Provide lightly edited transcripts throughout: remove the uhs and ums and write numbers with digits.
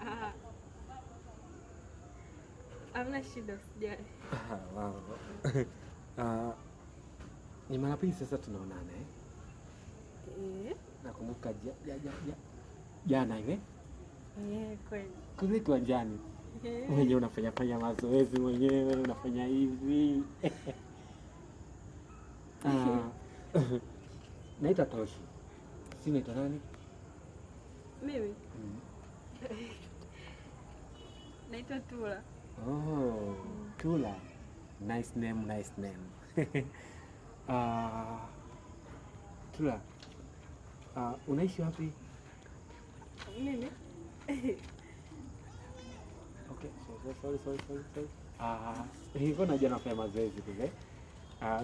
Ah, hamna shida, usijali. Wow. Ni mara pili sasa tunaonana Nakumbuka jana ile kweli kule kiwanjani mwenyewe unafanya mazoezi mwenyewe unafanya hivi. Naitwa Toshi. Si naitwa nani? Mimi naitwa Tula. Oh, Tula. Nice name. Tula, unaishi wapi? Mimi okay, sorry. Hivyo najua nafanya mazoezi kule.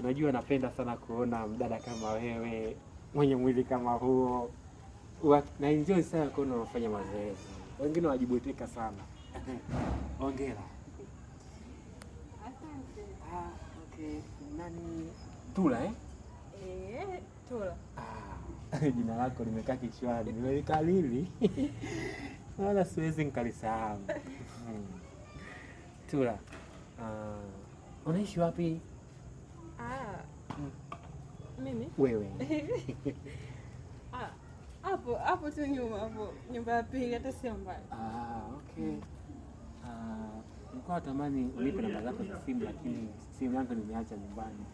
Najua napenda sana kuona mdada kama wewe mwenye mwili kama huo. Na enjoy sana kuona unafanya mazoezi. Wengine wajibutika sana. Hongera. asante. Okay. Nani? Tula Tula. Jina lako limekaa kichwani, nimelikalili. Wala siwezi nikalisahau. Tula, unaishi wapi? Mimi? Wewe. Hapo tu nyuma hapo, nyumba ya pili, hata sio mbali. Okay. Nilikuwa natamani unipe namba zako za simu, lakini simu yangu nimeacha nyumbani.